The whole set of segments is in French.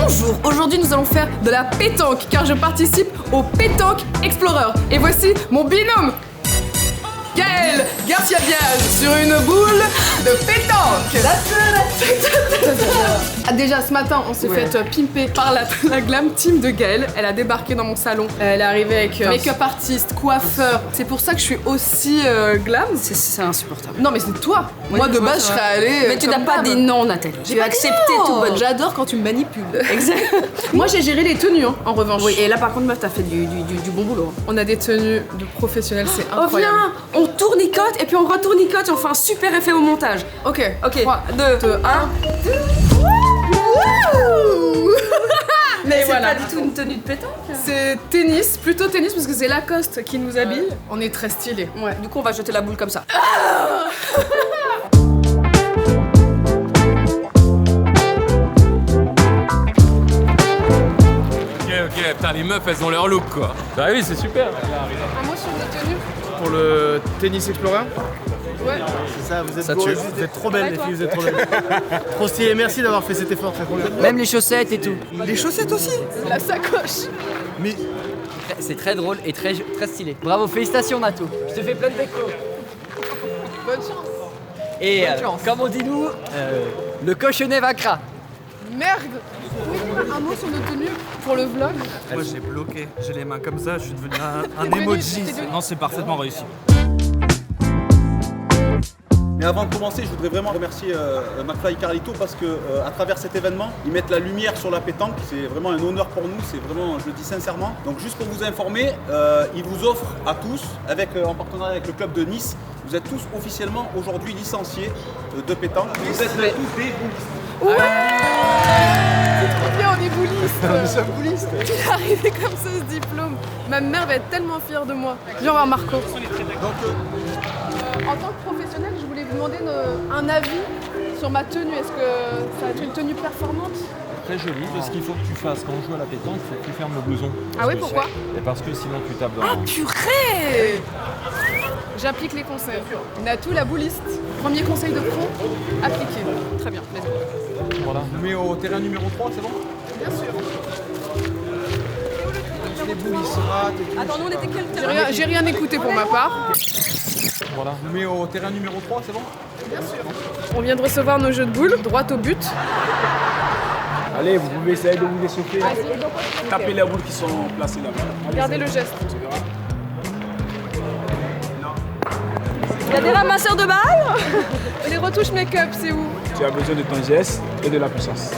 Bonjour, aujourd'hui nous allons faire de la pétanque car je participe au Pétanque Explorer. Et voici mon binôme, Gaël Garcia Diaz, sur une boule de pétanque. Déjà ce matin on s'est fait pimper par la glam team de Gaël. Elle a débarqué dans mon salon. Elle est arrivée avec make-up artiste, coiffeur. C'est pour ça que je suis aussi glam. C'est insupportable. Non mais c'est toi. Moi de base je serais allée. Mais tu n'as pas dit non, Nathalie. J'ai accepté tout bonne. J'adore quand tu me manipules. Exact. Moi j'ai géré les tenues en revanche. Oui, et là par contre meuf t'as fait du bon boulot. On a des tenues de professionnels, c'est incroyable. Oh viens, on tournicote et puis on retournicote et on fait un super effet au montage. Ok. 3, 2, 1. Mais c'est pas du tout une tenue de pétanque. C'est tennis, plutôt tennis parce que c'est Lacoste qui nous habille. On est très stylés. Ouais, du coup on va jeter la boule comme ça. Ok, putain, les meufs elles ont leur look quoi. Bah oui, c'est super. Un mot sur vos tenues. Pour le tennis explorer. Ouais. C'est ça, vous êtes beaux, vous êtes trop belles les filles, vous êtes trop belles. Trop stylé, merci d'avoir fait cet effort, très cool. Même les chaussettes et tout. Les chaussettes aussi. La sacoche. Mais C'est très drôle et très stylé. Bravo, félicitations Nato. Je te fais plein de déco. Bonne chance. Et comme on dit nous, le cochonnet vaincra. Merde. Vous pouvez dire un mot sur nos tenues pour le vlog? Moi j'ai bloqué, j'ai les mains comme ça, je suis devenu un devenu- emoji. t'es devenu- Non, c'est parfaitement réussi. Mais avant de commencer, je voudrais vraiment remercier McFly et Carlito parce que à travers cet événement, ils mettent la lumière sur la pétanque. C'est vraiment un honneur pour nous, c'est vraiment, je le dis sincèrement. Donc juste pour vous informer, ils vous offrent à tous, en partenariat avec le club de Nice, vous êtes tous officiellement aujourd'hui licenciés de pétanque. Vous êtes tous des boulistes. Ouais. C'est trop bien, on est boulistes. nous sommes boulistes. Il est arrivé comme ça ce diplôme. Ma mère va être tellement fière de moi. Viens voir Marco. En tant que professionnel, je voulais vous demander un avis sur ma tenue. Est-ce que ça va être une tenue performante? Très joli. Ce qu'il faut que tu fasses quand on joue à la pétanque, il faut que tu fermes le blouson. Ah oui, pourquoi? Et parce que sinon tu tapes dans. Ah purée! J'applique les conseils. Natou la bouliste. Premier conseil de pro, appliqué. Très bien, let's go. Voilà. Je mets au terrain numéro 3, c'est bon? Bien sûr. les boulistes ratent et tout. Attends, nous on était quel terrain? J'ai rien écouté pour ma part. Voilà. Je mets au terrain numéro 3, c'est bon? Bien sûr. On vient de recevoir nos jeux de boules, droit au but. Allez, vous pouvez essayer de vous échauffer. Tapez les boules qui sont placées là-bas. Regardez le geste. Il y a des ramasseurs de balles? Les retouches make-up, c'est où? Tu as besoin de ton geste et de la puissance.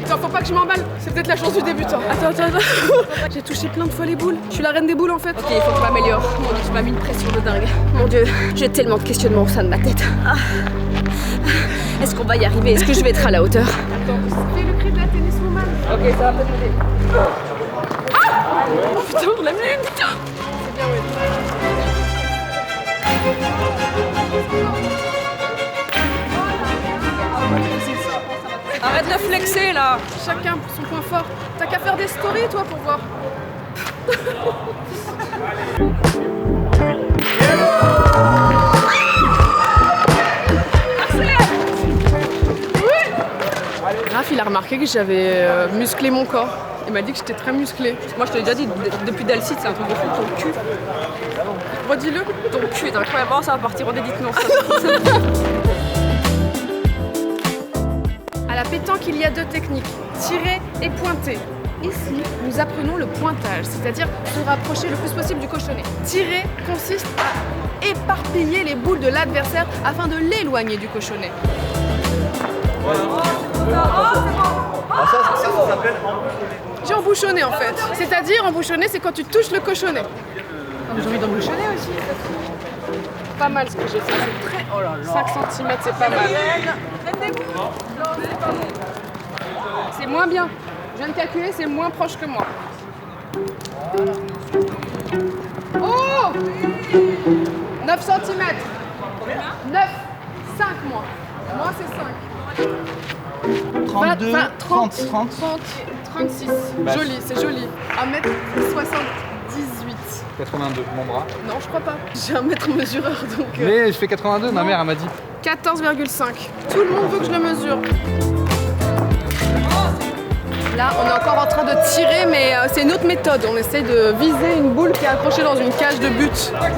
Attends, faut pas que je m'emballe. C'est peut-être la chance du débutant. Attends. J'ai touché plein de fois les boules. Je suis la reine des boules en fait. Ok, il faut que je m'améliore. Mon Dieu, tu m'as mis une pression de dingue. Mon Dieu, j'ai tellement de questionnements au sein de ma tête. Ah. Est-ce qu'on va y arriver? Est-ce que je vais être à la hauteur? Attends, fais le cri de la tenniswoman. Ok, ça va peut-être m'aider. Ah oh putain, on l'a vu, putain. C'est bien, Arrête de flexer là. Chacun son point fort. T'as qu'à faire des stories toi pour voir. Raph il a remarqué que j'avais musclé mon corps. Il m'a dit que j'étais très musclée. Moi je te l'ai déjà dit, depuis Dalcite c'est un truc de fou, ton cul. Redis-le. Ton cul est incroyable, ça va partir en éditement. À la pétanque, il y a deux techniques, tirer et pointer. Ici, nous apprenons le pointage, c'est-à-dire se rapprocher le plus possible du cochonnet. Tirer consiste à éparpiller les boules de l'adversaire afin de l'éloigner du cochonnet. Ça s'appelle embouchonner. J'ai embouchonné en fait. C'est-à-dire embouchonner, c'est quand tu touches le cochonnet. J'ai envie d'embouchonner aussi. Pas mal ce que j'ai fait, c'est très... Oh là là. 5 cm, c'est pas mal. C'est moins bien. Je viens de calculer, c'est moins proche que moi. Oh 9 cm. 9, 5 moins. Moi c'est 5. 32, 30, 36. Joli, c'est joli. 1m78. 82, mon bras. Non, je crois pas. J'ai un mètre mesureur donc. Mais je fais 82, ma mère elle m'a dit. 14,5. Tout le monde veut que je le mesure. Là, on est encore en train de tirer, mais c'est une autre méthode. On essaie de viser une boule qui est accrochée dans une cage de but. Voilà.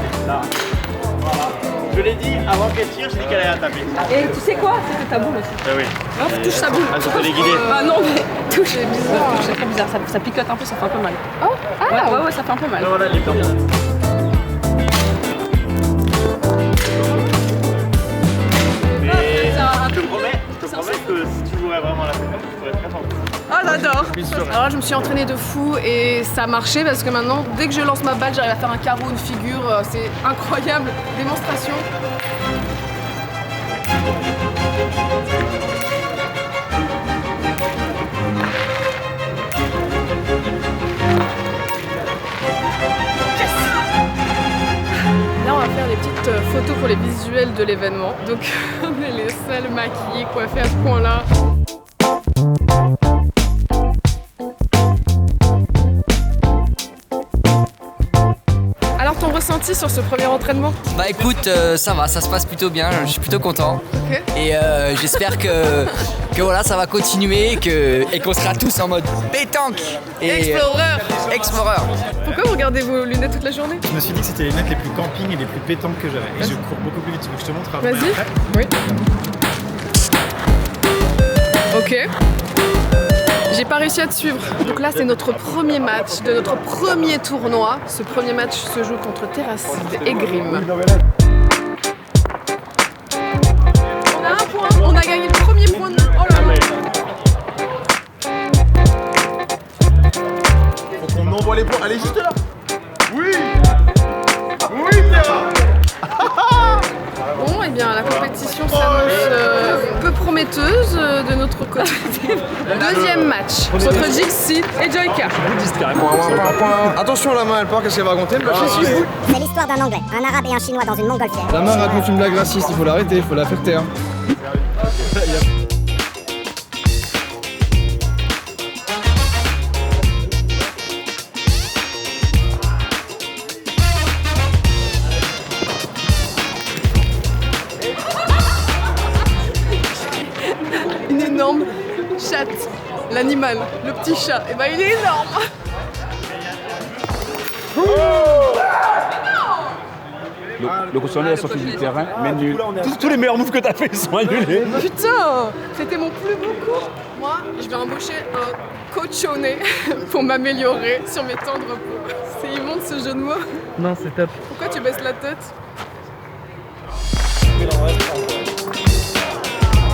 Je l'ai dit, avant qu'elle tire, j'ai dit qu'elle allait la taper. Et tu sais quoi? C'était ta boule aussi. Oui. Hop, touche sa boule. Ah, je peux les guider. Ah non, mais touche, c'est bizarre. C'est très bizarre, ça picote un peu, ça fait un peu mal. Oh, ah Ouais, ça fait un peu mal. Voilà les plans. Je te promets que si tu jouerais vraiment à la pétanque, tu pourrais être très fort. Ah, j'adore. Alors je me suis entraînée de fou et ça a marché parce que maintenant, dès que je lance ma balle, j'arrive à faire un carreau, une figure. C'est incroyable. Démonstration. Là, on va faire des petites photos pour les visuels de l'événement. Donc, on est les seuls maquillés, coiffés à ce point-là. Alors, ton ressenti sur ce premier entraînement? Bah écoute, ça va, ça se passe plutôt bien, je suis plutôt content. Ok. Et j'espère que voilà, ça va continuer et qu'on sera tous en mode pétanque et Explorer. Pourquoi vous regardez vos lunettes toute la journée? Je me suis dit que c'était les lunettes les plus camping et les plus pétanques que j'avais. Et je cours beaucoup plus vite. Tu veux que je te montre après? Vas-y. Oui. Ok. J'ai pas réussi à te suivre. Donc là, c'est notre premier match de notre premier tournoi. Ce premier match se joue contre Terracide et Grimm. On a un point. On a gagné le premier point de... Oh là là. Faut qu'on envoie les points. Allez, juste là. Oui. Oui, Théa. Bon, et bien, la compétition s'annonce peu prometteuse de notre côté. Deuxième match entre Jixi et Joyka. Attention, la main, elle part. Qu'est-ce qu'elle va raconter? C'est l'histoire d'un Anglais, un Arabe et un Chinois dans une montgolfière. La main raconte une blague raciste, il faut l'arrêter, il faut la faire taire. Une énorme chatte, l'animal, le petit chat, et ben il est énorme. Le cochonnet est sorti du terrain, mais nul. Tous les meilleurs moves que t'as fait sont annulés. Putain, c'était mon plus beau coup. Moi, je vais embaucher un coachonné pour m'améliorer sur mes temps de repos. C'est immonde ce jeu de mots. Non, c'est top. Pourquoi tu baisses la tête?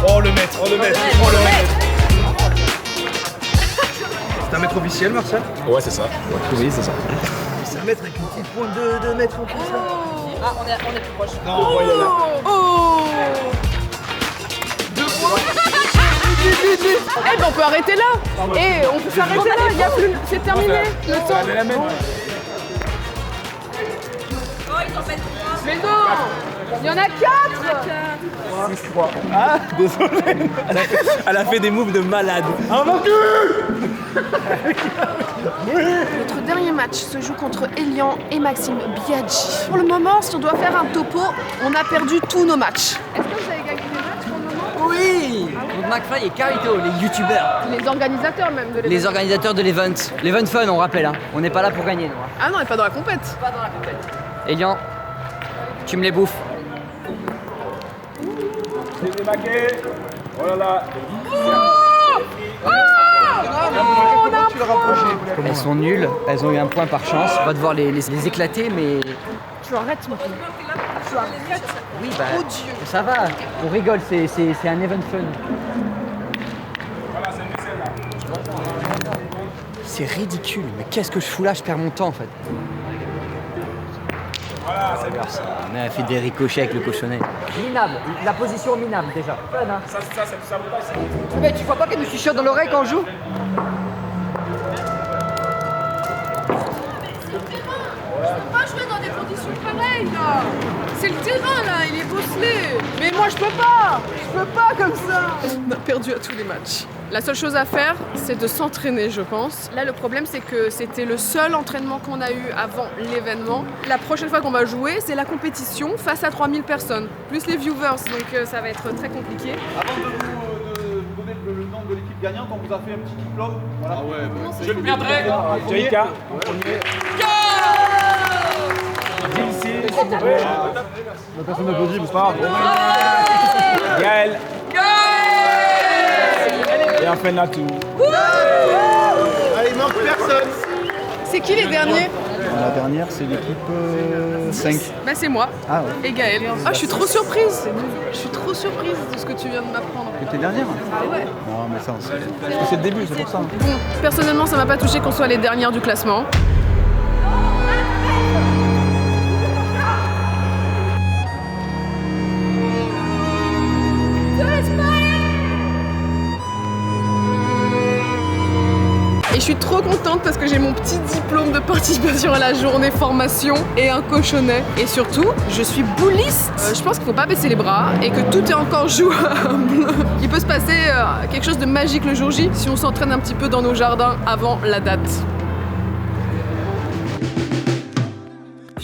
Oh, le maître, oh, le maître, oh, le maître. C'est un maître officiel, Marcel? Ouais, c'est ça. Oui, c'est ça. C'est un mètre avec une petite pointe de mètre en plus. Ah, on est plus proche. Non, on va y aller. Oh! 2 points. Eh ben on peut arrêter là. Eh, on peut s'arrêter là. Il y a plus. C'est terminé. Le temps. Mais non! Il y en a 4! Ah, désolé. Elle a fait des moves de malade. Notre dernier match se joue contre Elian et Maxime Biaggi. Pour le moment, si on doit faire un topo, on a perdu tous nos matchs. Est-ce que vous avez gagné des matchs pour le moment? Oui! Donc McFly et Carlito, les youtubeurs. Les organisateurs même de l'événement. Les organisateurs de l'event. L'event fun, on rappelle, hein. On n'est pas là pour gagner, nous. Ah non, et pas dans la compète. Pas dans la compète. Elian, tu me les bouffes. Oh là là. Elles sont nulles, elles ont eu un point par chance. On va devoir les éclater, mais... Tu arrêtes maintenant. Tu arrêtes. Oui, bah, Oh Dieu. ça va, on rigole, c'est un event fun. C'est ridicule, mais qu'est-ce que je fous là? Je perds mon temps en fait. Regarde ça, mais elle fait des ricochets avec le cochonnet. Minable, la position minable déjà. Fun, hein. Ça, mais tu crois pas qu'elle nous chuchote dans l'oreille quand on joue? Pas jouer dans des conditions pareilles là. C'est le terrain là, il est bosselé. Mais moi je peux pas comme ça. On a perdu à tous les matchs. La seule chose à faire, c'est de s'entraîner, je pense. Là, le problème, c'est que c'était le seul entraînement qu'on a eu avant l'événement. La prochaine fois qu'on va jouer, c'est la compétition face à 3000 personnes, plus les viewers, donc ça va être très compliqué. Avant de vous donner le nom de l'équipe gagnante, on vous a fait un petit diplôme. Voilà. Ah ouais, Je le perdrai. Jaïka. La personne applaudit, mais c'est pas grave. Gaël. Et enfin Natou. Allez, il manque personne. C'est qui les derniers? La dernière, c'est l'équipe 5. Bah c'est moi Ah ouais. et Gaël. Ah, je suis trop surprise. Je suis trop surprise de ce que tu viens de m'apprendre. T'es dernière? Ah ouais. Non, mais ça, on sait. Parce que c'est le début, c'est pour ça. Bon, personnellement, ça m'a pas touché qu'on soit les dernières du classement. Et je suis trop contente parce que j'ai mon petit diplôme de participation à la journée formation et un cochonnet. Et surtout, je suis bouliste. Je pense qu'il faut pas baisser les bras et que tout est encore jouable. Il peut se passer quelque chose de magique le jour J si on s'entraîne un petit peu dans nos jardins avant la date. Je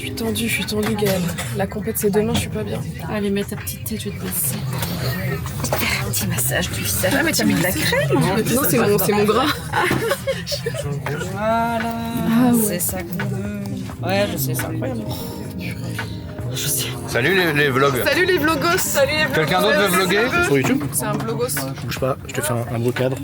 suis tendue, Gaëlle. La compète, c'est demain, je suis pas bien. Allez, mets ta petite tête, je vais te masser. Un petit massage du visage. Ah, mais t'as mis de la crème? Non, c'est mon gras. Voilà. Ah, ouais. C'est ça qu'on veut. Ouais, je sais, c'est incroyable. Salut les vlogs. Salut les vlogos. Salut les vlogos. Quelqu'un d'autre veut vloguer Sur YouTube? C'est un vlogos. Bouge pas, je te fais un beau cadre.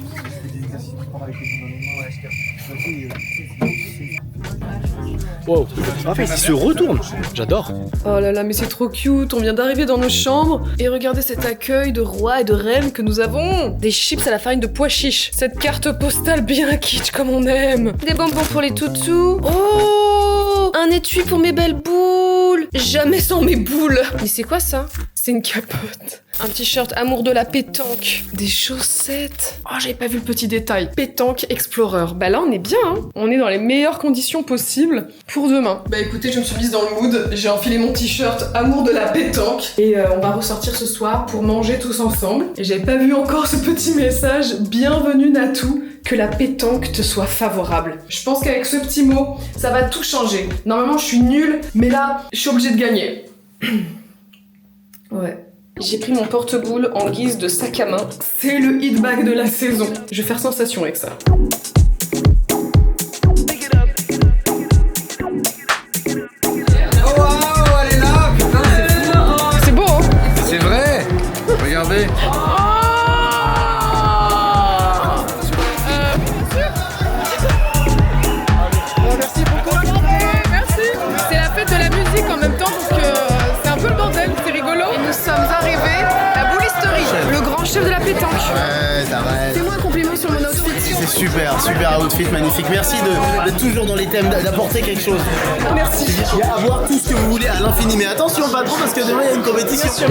Wow, en fait, il se retourne. J'adore. Oh là là, mais c'est trop cute. On vient d'arriver dans nos chambres et regardez cet accueil de roi et de reine que nous avons. Des chips à la farine de pois chiches. Cette carte postale bien kitsch comme on aime. Des bonbons pour les toutous. Oh, un étui pour mes belles boules. Jamais sans mes boules. Mais c'est quoi ça? C'est une capote. Un t-shirt amour de la pétanque. Des chaussettes. Oh, j'avais pas vu le petit détail. Pétanque Explorer. Bah là, on est bien, hein. On est dans les meilleures conditions possibles pour demain. Bah écoutez, je me suis mise dans le mood. J'ai enfilé mon t-shirt amour de la pétanque. Et on va ressortir ce soir pour manger tous ensemble. Et j'avais pas vu encore ce petit message. Bienvenue Natou. Que la pétanque te soit favorable. Je pense qu'avec ce petit mot, ça va tout changer. Normalement, je suis nulle, mais là, je suis obligée de gagner. Ouais. J'ai pris mon porte-boule en guise de sac à main. C'est le hit bag de la saison. Je vais faire sensation avec ça. Oh wow, elle est là, putain, c'est fou. C'est beau, hein? C'est vrai. Regardez. Merci beaucoup. Merci. C'est la fête de la musique en même temps, donc c'est un peu le bordel, c'est rigolo. Et nous sommes arrivés à Boulisterie, le grand chef de la pétanque. Ouais, ça va. Fais-moi un compliment sur mon outfit. C'est super, super outfit, magnifique. Merci d'être toujours dans les thèmes, d'apporter quelque chose. Merci. Il y a à voir tout ce que vous voulez à l'infini, mais attention pas trop parce que demain il y a une compétition.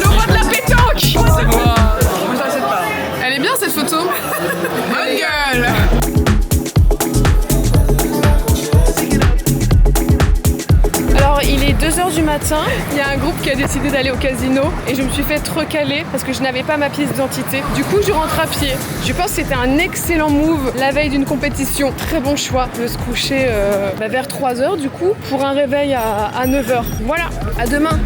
Le roi de la pétanque. C'est moi. Elle est bien cette photo. Bonne gueule. Alors il est 2h du matin, il y a un groupe qui a décidé d'aller au casino et je me suis fait recaler parce que je n'avais pas ma pièce d'identité. Du coup je rentre à pied. Je pense que c'était un excellent move la veille d'une compétition. Très bon choix de se coucher vers 3h du coup pour un réveil à 9h. Voilà, à demain.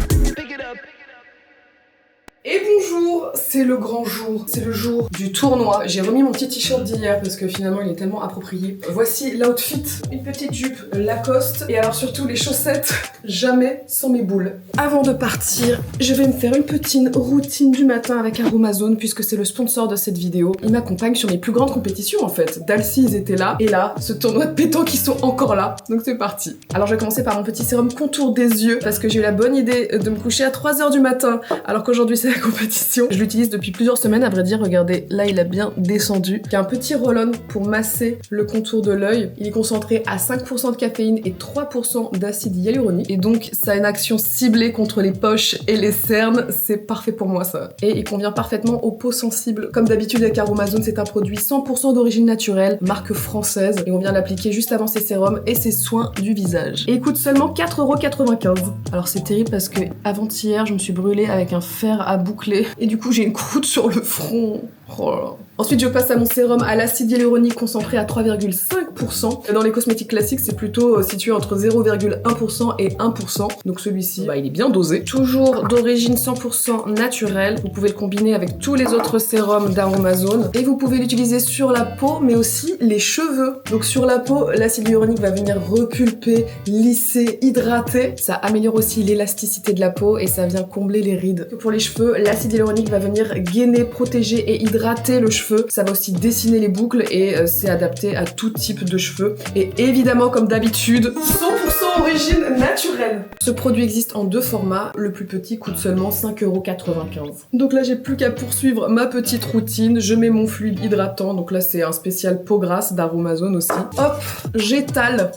Et bonjour, c'est le grand jour, c'est le jour du tournoi. J'ai remis mon petit t-shirt d'hier parce que finalement il est tellement approprié. Voici l'outfit, une petite jupe Lacoste et alors surtout les chaussettes, jamais sans mes boules. Avant de partir, je vais me faire une petite routine du matin avec Aromazone puisque c'est le sponsor de cette vidéo. Ils m'accompagnent sur mes plus grandes compétitions en fait. Dalcy ils étaient là et là, ce tournoi de pétanque ils sont encore là. Donc c'est parti. Alors je vais commencer par mon petit sérum contour des yeux parce que j'ai eu la bonne idée de me coucher à 3h du matin alors qu'aujourd'hui c'est la compétition. Je l'utilise depuis plusieurs semaines, à vrai dire, regardez, là il a bien descendu. Il y a un petit roll-on pour masser le contour de l'œil. Il est concentré à 5% de caféine et 3% d'acide hyaluronique. Et donc ça a une action ciblée contre les poches et les cernes. C'est parfait pour moi ça. Et il convient parfaitement aux peaux sensibles. Comme d'habitude avec Aromazone, c'est un produit 100% d'origine naturelle, marque française. Et on vient l'appliquer juste avant ses sérums et ses soins du visage. Et il coûte seulement 4,95 €. Alors c'est terrible parce que avant-hier, je me suis brûlée avec un fer à à boucler. Et du coup, j'ai une croûte sur le front. Oh là là. Ensuite, je passe à mon sérum à l'acide hyaluronique concentré à 3,5%. Dans les cosmétiques classiques, c'est plutôt situé entre 0,1% et 1%. Donc celui-ci, bah, il est bien dosé. Toujours d'origine 100% naturelle. Vous pouvez le combiner avec tous les autres sérums d'Aromazone. Et vous pouvez l'utiliser sur la peau, mais aussi les cheveux. Donc sur la peau, l'acide hyaluronique va venir repulper, lisser, hydrater. Ça améliore aussi l'élasticité de la peau et ça vient combler les rides. Pour les cheveux, l'acide hyaluronique va venir gainer, protéger et hydrater le cheveu. Ça va aussi dessiner les boucles et c'est adapté à tout type de cheveux. Et évidemment, comme d'habitude, 100% origine naturelle. Ce produit existe en 2 formats. Le plus petit coûte seulement 5,95 €. Donc là, j'ai plus qu'à poursuivre ma petite routine. Je mets mon fluide hydratant. Donc là, c'est un spécial peau grasse d'Aromazone aussi. Hop, j'étale.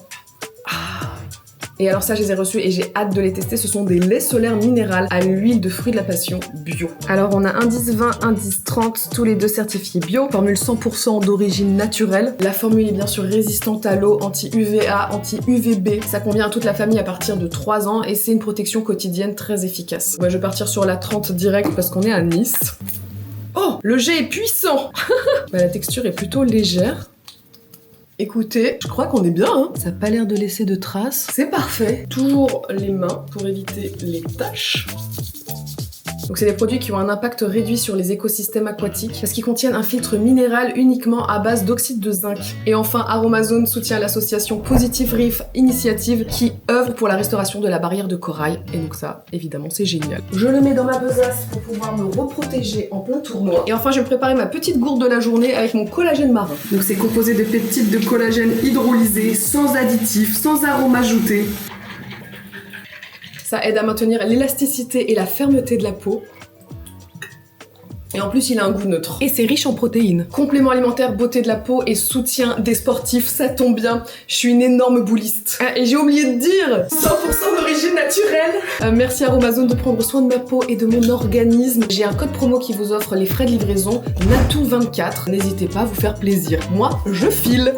Et alors ça, je les ai reçus et j'ai hâte de les tester. Ce sont des laits solaires minérales à l'huile de fruits de la passion bio. Alors on a indice 20, indice 30, tous les deux certifiés bio. Formule 100% d'origine naturelle. La formule est bien sûr résistante à l'eau, anti-UVA, anti-UVB. Ça convient à toute la famille à partir de 3 ans et c'est une protection quotidienne très efficace. Ouais, je vais partir sur la 30 direct parce qu'on est à Nice. Oh, le jet est puissant. Bah, la texture est plutôt légère. Écoutez, je crois qu'on est bien, hein. Ça n'a pas l'air de laisser de traces. C'est parfait. Toujours les mains pour éviter les taches. Donc c'est des produits qui ont un impact réduit sur les écosystèmes aquatiques parce qu'ils contiennent un filtre minéral uniquement à base d'oxyde de zinc. Et enfin, Aromazone soutient l'association Positive Reef Initiative qui œuvre pour la restauration de la barrière de corail. Et donc ça, évidemment, c'est génial. Je le mets dans ma besace pour pouvoir me reprotéger en plein tournoi. Et enfin, je vais me préparer ma petite gourde de la journée avec mon collagène marin. Donc c'est composé de peptides de collagène hydrolysés, sans additifs, sans arômes ajoutés. Ça aide à maintenir l'élasticité et la fermeté de la peau. Et en plus, il a un goût neutre. Et c'est riche en protéines. Complément alimentaire, beauté de la peau et soutien des sportifs, ça tombe bien. Je suis une énorme bouliste. Ah, et j'ai oublié de dire 100% d'origine naturelle. Merci Aromazone de prendre soin de ma peau et de mon organisme. J'ai un code promo qui vous offre les frais de livraison, Natou24. N'hésitez pas à vous faire plaisir. Moi, je file.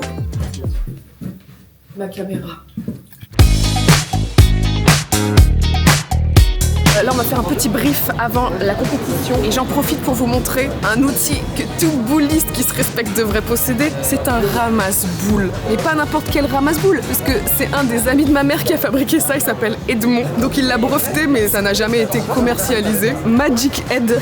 Ma caméra. Là, on va faire un petit brief avant la compétition et j'en profite pour vous montrer un outil que tout bouliste qui se respecte devrait posséder. C'est un ramasse-boule. Mais pas n'importe quel ramasse-boule, parce que c'est un des amis de ma mère qui a fabriqué ça, il s'appelle Edmond. Donc il l'a breveté, mais ça n'a jamais été commercialisé. Magic Ed,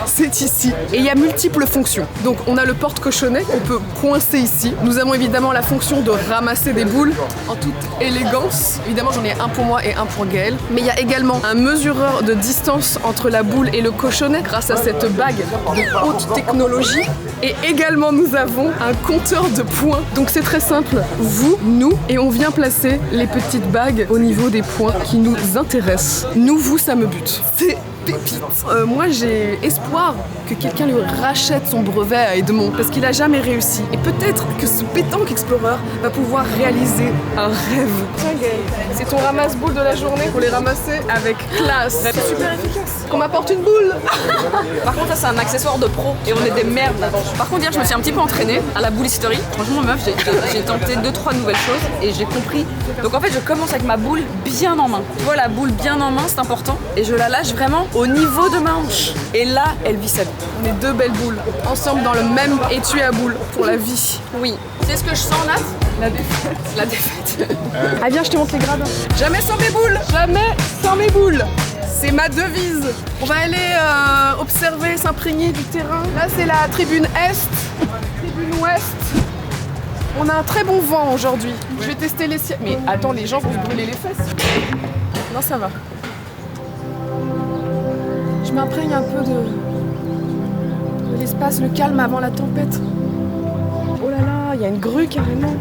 c'est ici. Et il y a multiples fonctions. Donc on a le porte-cochonnet qu'on peut coincer ici. Nous avons évidemment la fonction de ramasser des boules en toute élégance. Évidemment, j'en ai un pour moi et un pour Gaël. Mais il y a également un mesureur de distance entre la boule et le cochonnet grâce à cette bague de haute technologie. Et également nous avons un compteur de points. Donc c'est très simple, vous, nous, et on vient placer les petites bagues au niveau des points qui nous intéressent. Nous, vous, ça me bute. C'est pépite. Moi j'ai espoir que quelqu'un lui rachète son brevet à Edmond parce qu'il a jamais réussi. Et peut-être que ce pétanque explorer va pouvoir réaliser un rêve. Tiens Gaël, c'est ton ramasse-boule de la journée pour les ramasser avec classe. C'est super efficace. Qu'on m'apporte une boule. Par contre, ça c'est un accessoire de pro et on est des merdes là. Par contre, hier je me suis un petit peu entraînée à la boulisterie. Franchement, meuf, j'ai tenté 2-3 nouvelles choses et j'ai compris. Donc en fait, je commence avec ma boule bien en main. Tu vois, la boule bien en main, c'est important. Et je la lâche vraiment au niveau de ma hanche. Et là, elle vit sa vie. On est 2 belles boules, ensemble dans le même étui à boules pour la vie. Oui. C'est ce que je sens, Nat ? La défaite. La défaite. Ah viens, je te montre les gradins. Jamais sans mes boules. Jamais sans mes boules. C'est ma devise. On va aller observer, s'imprégner du terrain. Là, c'est la tribune Est, tribune Ouest. On a un très bon vent aujourd'hui. Je vais tester les sièges. Mais attends, les gens vont se brûler les fesses. Non, ça va. Je m'imprègne un peu de l'espace, le calme avant la tempête. Oh là là, il y a une grue carrément.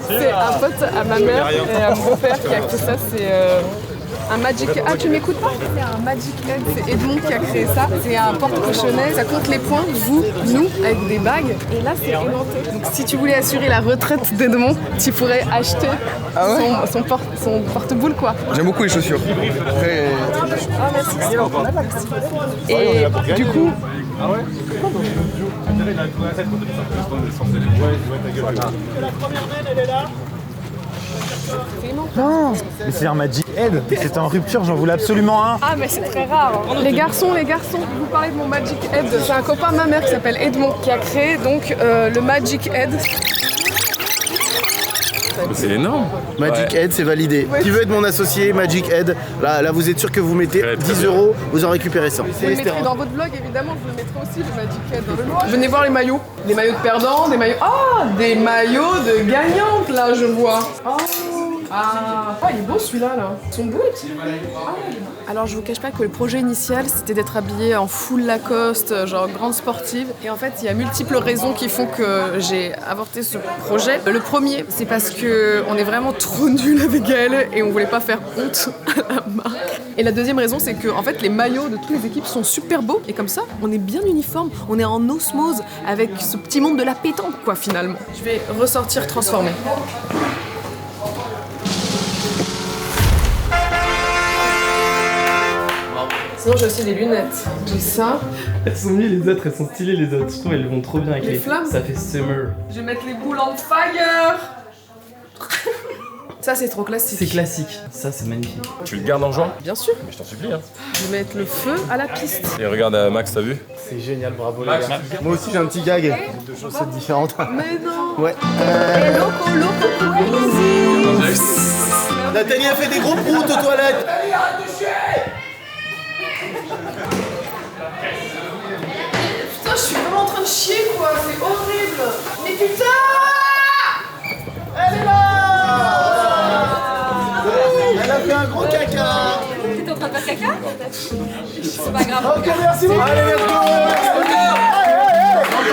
C'est un pote à ma mère et à mon beau-père qui a fait ça, c'est un Magic... Ah, tu m'écoutes pas ? C'est un Magic Head, c'est Edmond qui a créé ça. C'est un porte-cochonnet, ça compte les points, vous, nous, avec des bagues. Et là, c'est aimanté. Donc si tu voulais assurer la retraite d'Edmond, tu pourrais acheter son porte-boule, quoi. J'aime beaucoup les chaussures. Très... Ah, merci. Et du coup... Ah ouais. Non, mais c'est un Magic Head. C'était en rupture, j'en voulais absolument un. Ah mais c'est très rare. Les garçons, je vais vous parler de mon Magic Head. C'est un copain de ma mère qui s'appelle Edmond qui a créé donc le Magic Head. C'est énorme. Magic Head, c'est validé. Qui veut être mon associé, Magic Head, là vous êtes sûr que vous mettez 10 €, vous en récupérez 100. Vous le mettrez dans votre blog évidemment, je le mettrai aussi le Magic Head dans le blog. Venez voir les maillots. Des maillots de perdants, des maillots... Ah, des maillots de gagnantes là je vois. Il est beau celui-là là. Ils sont beaux les petits. Alors je vous cache pas que le projet initial c'était d'être habillée en full Lacoste, genre grande sportive. Et en fait il y a multiples raisons qui font que j'ai avorté ce projet. Le premier c'est parce que on est vraiment trop nuls avec elle et on voulait pas faire honte à la marque. Et la deuxième raison c'est que en fait les maillots de toutes les équipes sont super beaux et comme ça on est bien uniforme, on est en osmose avec ce petit monde de la pétanque quoi finalement. Je vais ressortir transformée. Sinon j'ai aussi des lunettes. J'ai ça. Elles sont mieux les autres, elles sont stylées les autres. Je trouve elles vont trop bien avec les flammes. Ça fait summer. Je vais mettre les boules on fire. Ça c'est trop classique. C'est classique, ça c'est magnifique. Tu le gardes en juin? Bien sûr. Mais je t'en supplie. Hein. Je vais mettre le feu à la piste. Et regarde Max, t'as vu? C'est génial, bravo les gars. Moi aussi j'ai un petit gag de chaussettes différentes. Mais non. Ouais. Nathalie a fait des gros proutes aux toilettes. Putain, je suis vraiment en train de chier quoi, c'est horrible. Mais putain! Elle est là! Elle a fait un gros caca. T'étais en train de faire caca? C'est pas grave. Ok, merci beaucoup. Allez, let's go.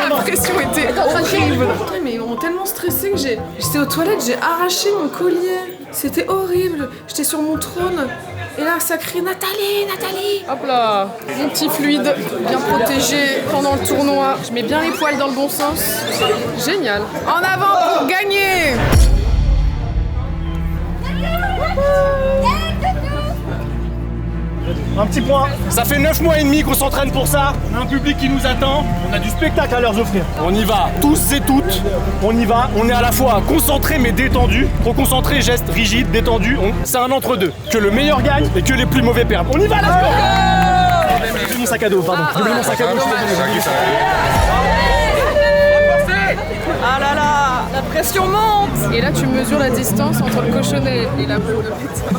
La pression était horrible. Mais ils m'ont tellement stressé que j'étais aux toilettes, j'ai arraché mon collier. C'était horrible. J'étais sur mon trône. Et là, ça crie Nathalie, Nathalie. Hop là, mon petit fluide bien protégé pendant le tournoi. Je mets bien les poils dans le bon sens. Génial. En avant pour gagner. Un petit point. Ça fait 9 mois et demi qu'on s'entraîne pour ça. On a un public qui nous attend. On a du spectacle à leur offrir. On y va, tous et toutes. On y va. On est à la fois concentré mais détendu. Trop concentré, geste rigide, détendu. C'est un entre-deux. Que le meilleur gagne et que les plus mauvais perdent. On y va, let's go. J'ai oublié mon sac à dos, pardon. J'ai oublié mon sac à dos. Ah là là, la pression monte. Et là, tu mesures la distance entre le cochonnet et la boule de pétard.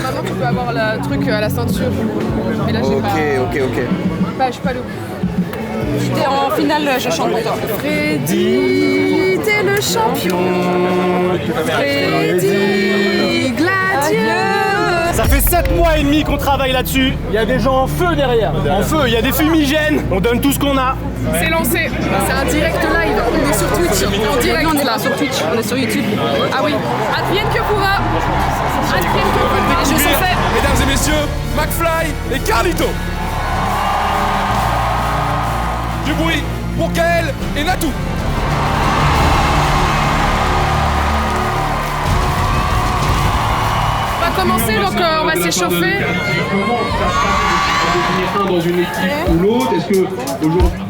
Maintenant, tu peux avoir le truc à la ceinture. Mais là, j'ai pas... Ok. Bah, je suis pas le... Et en finale, je chante pour toi. Freddy, t'es le champion. Freddy, gladieux. Ça fait 7 mois et demi qu'on travaille là-dessus. Il y a des gens en feu derrière. En feu, il y a des fumigènes. On donne tout ce qu'on a. C'est lancé. C'est un direct live. On est sur Twitch. En direct, on est là sur Twitch. On est sur YouTube. Ah oui. Advienne que pourra. Advienne que pourra. Les jeux sont faits. Mesdames et messieurs, McFly et Carlito. Du bruit pour Kael et Natou. On va commencer, donc on va s'échauffer. Dans une équipe ou l'autre, est-ce que aujourd'hui.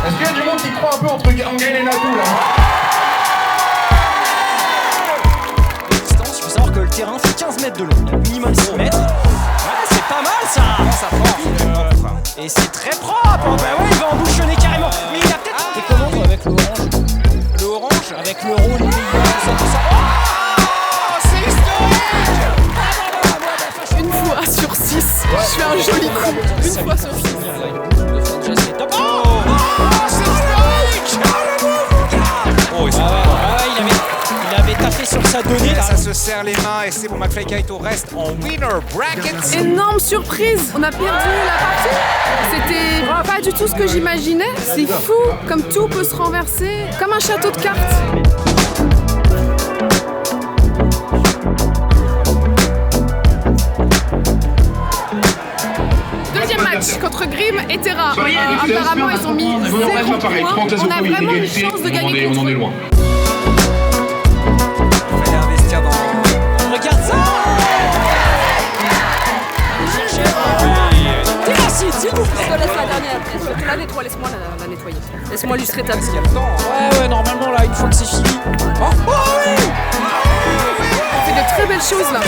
Est-ce qu'il y a du monde qui croit un peu entre Kael et Natou là? Il faut savoir que le terrain fait 15 mètres de long, minimum 6 mètres. Ouais, c'est pas mal ça! Ça prend. Et c'est très propre! Oh, bah ouais, il va embouchonner carrément. Mais il a peut-être. T'es comment toi avec le orange? Le orange? Avec le rouge, tout ça. Oh, c'est historique! Une fois sur 6, je fais un joli coup. Une fois sur 6. Oh, c'est historique! Oh, il avait taffé sur sa donnée là. Ça se serre les mains et c'est pour McFly Carlito reste en winner bracket. Énorme surprise, on a perdu la partie. C'était pas du tout ce que j'imaginais. C'est fou, comme tout peut se renverser, comme un château de cartes. Deuxième match contre Grimm et Terra. Apparemment, ils ont mis 0 points. On a vraiment une chance de gagner. On en est loin. Regarde ça! S'il vous plaît! Je te laisse la dernière. Je te la nettoie, laisse-moi la nettoyer. Laisse-moi lustrer ta. Ouais, normalement là, une fois que c'est fini. Oh oui! très belles choses là.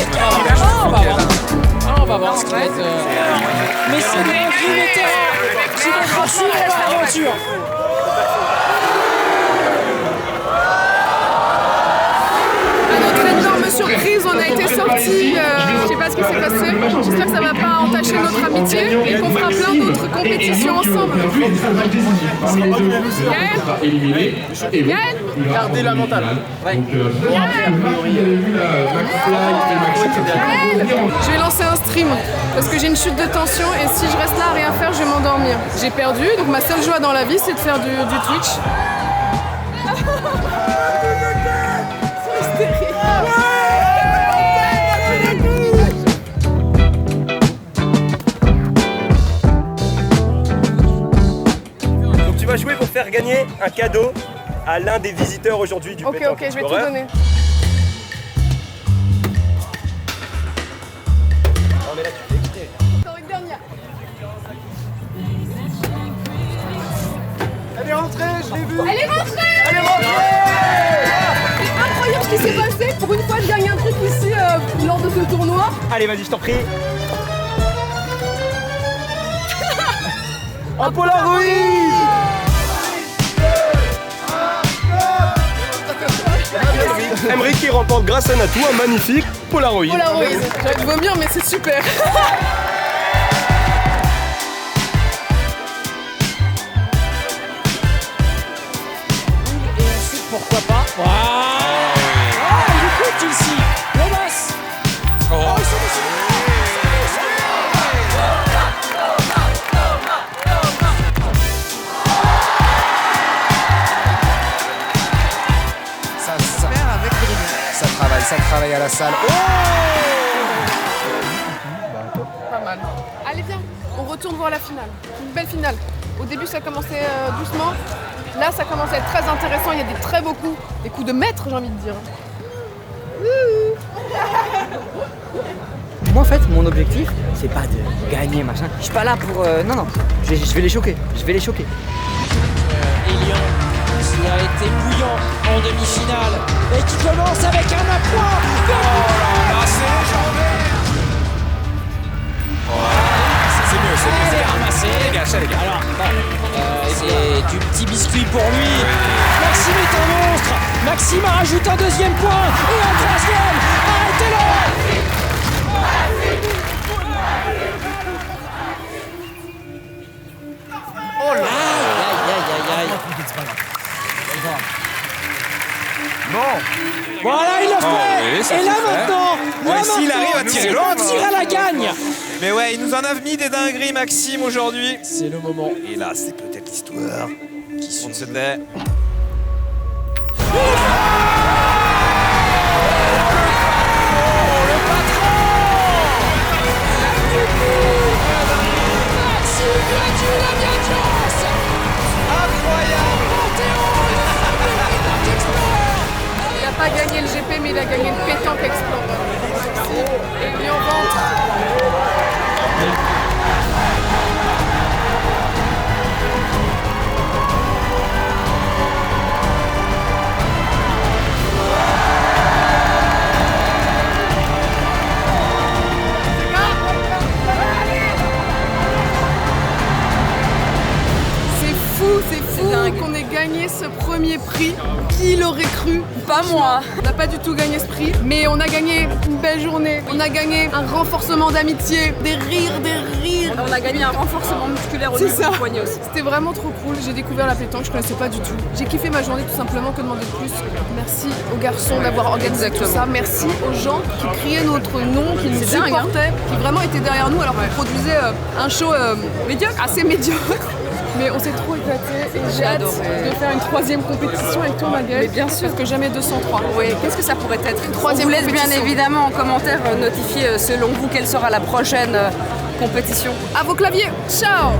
On va voir ce qui va être. Mais c'est des vétérans qui vont poursuivre l'aventure. À notre énorme surprise, on a été sortis. Je sais pas ce qui s'est passé. J'espère que ça va pas entacher notre amitié et qu'on fera plein d'autres compétitions ensemble. Gaël, Gardez la mentale. je vais lancer un stream parce que j'ai une chute de tension et si je reste là à rien faire, je vais m'endormir. J'ai perdu, donc ma seule joie dans la vie, c'est de faire du Twitch. Donc tu vas jouer pour faire gagner un cadeau à l'un des visiteurs aujourd'hui du Pétanque Ok, je vais Explorer. tout donner. Encore une dernière. Elle est rentrée, je l'ai vue. Elle est rentrée. Elle est rentrée. C'est incroyable ce qui s'est passé. Pour une fois, je gagne un truc ici lors de ce tournoi. Allez, vas-y, je t'en prie. Un Polaroid. Emric qui remporte grâce à Natou un magnifique Polaroid. Polaroid. J'aurais de vomir, mais c'est super. Et ensuite, pourquoi pas. Ah, il écoute ici. Lomas. Oh, ils sont dessus. Ça travaille à la salle. Pas mal. Allez, viens, on retourne voir la finale. Une belle finale. Au début, ça commençait doucement. Là, ça commence à être très intéressant. Il y a des très beaux coups. Des coups de maître, j'ai envie de dire. Moi en fait, mon objectif, c'est pas de gagner, machin. Je suis pas là pour... non, je vais les choquer. Elian qui a été bouillant en demi-finale et qui commence avec un appoint. C'est mieux, c'est C'est ramassé. les gars. Alors, c'est du petit biscuit pour lui. Maxime est un monstre. Maxime a rajouté un deuxième point et un troisième. Arrêtez-le. Oh là. Aïe. Bon. Voilà, il l'a fait. oui, ça et là c'est fait. maintenant, S'il arrive à tirer loin, il tire à la gagne. Mais ouais, il nous en a mis des dingueries, Maxime, aujourd'hui. C'est le moment. Et là, c'est peut-être l'histoire qui succédait. Il n'a pas gagné le GP, mais il a gagné le Pétanque Explorer. Et puis on rentre. C'est fou qu'on ait gagné ce premier prix. Qui l'aurait cru? Pas moi. On n'a pas du tout gagné ce prix, mais on a gagné une belle journée. On a gagné un renforcement d'amitié, des rires. On a gagné un renforcement musculaire au C'est niveau ça. du poignet aussi. C'était vraiment trop cool. J'ai découvert la pétanque, je connaissais pas du tout. J'ai kiffé ma journée tout simplement, que demander de plus. Merci aux garçons d'avoir organisé tout ça. Merci aux gens qui criaient notre nom, qui nous C'est dingue, supportaient, qui vraiment étaient derrière nous alors qu'on produisait un show assez médiocre. Mais on s'est trop éclaté et j'ai hâte de faire une troisième compétition avec toi, Magali. Mais bien sûr. Parce que jamais 203. Oui, qu'est-ce que ça pourrait être? Une troisième On vous laisse bien compétition. évidemment en commentaire notifier selon vous quelle sera la prochaine compétition. À vos claviers. Ciao.